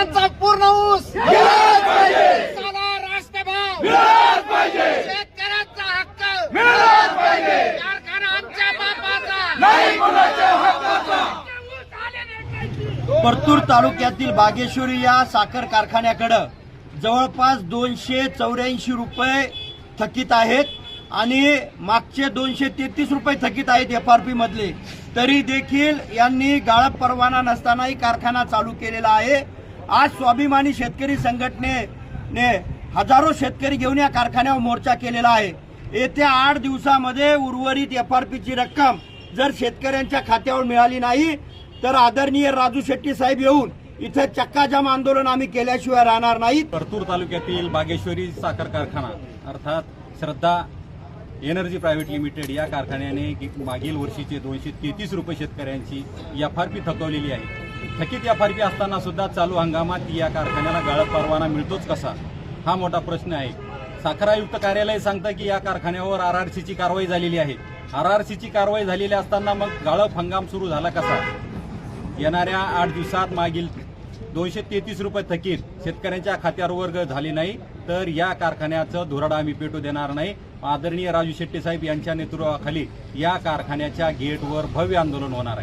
शेतकऱ्यांचा पूर्ण ऊस मिळालाच पाहिजे, साधा राष्ट्रभाव मिळालाच पाहिजे, शेतकऱ्यांचा हक्क मिळालाच पाहिजे, कारखाना आमच्या बापाचा नाही कोणाच्या हक्काचा. परतूर तालुक्यातील बागेश्वरी या साखर कारखान्याकडे जवळपास 284 रुपये थकीत आहेत आणि मागचे 233 रुपये थकीत आहेत FRP मधले. तरी देखील यांनी गाळप परवाना नसतानाही कारखाना चालू केलेला आहे. आज स्वाभिमानी शेतकरी संघटनेने हजारो शेतकरी घेऊन या कारखान्यावर मोर्चा केलेला आहे. येत्या 8 दिवसामध्ये उर्वरित FRPची रक्कम जर शेतकऱ्यांच्या खात्यावर मिळाली नाही तर आदरणीय राजू शेट्टी साहेब येऊन इथे चक्काजाम आंदोलन आम्ही केल्याशिवाय राहणार नाहीत. परतूर तालुक्यातील बागेश्वरी साखर कारखाना अर्थात श्रद्धा एनर्जी प्रायव्हेट लिमिटेड या कारखान्याने मागील वर्षीचे 233 रुपये शेतकऱ्यांची FRP थकवलेली आहे. थकीत FRP असताना सुद्धा चालू हंगामात या कारखान्याला गाळप परवाना मिळतोच कसा, हा मोठा प्रश्न आहे. साखर आयुक्त कार्यालय सांगतं की या कारखान्यावर RRCची कारवाई झालेली आहे. RRCची कारवाई झालेली असताना मग गाळप हंगाम सुरू झाला कसा? येणाऱ्या 8 दिवसात मागील 233 रुपये थकीत शेतकऱ्यांच्या खात्यावर झाले नाही तर या कारखान्याचं धुराड आम्ही पेटू देणार नाही. आदरणीय राजू शेट्टी साहेब यांच्या नेतृत्वाखाली या कारखान्याच्या गेटवर भव्य आंदोलन होणार आहे.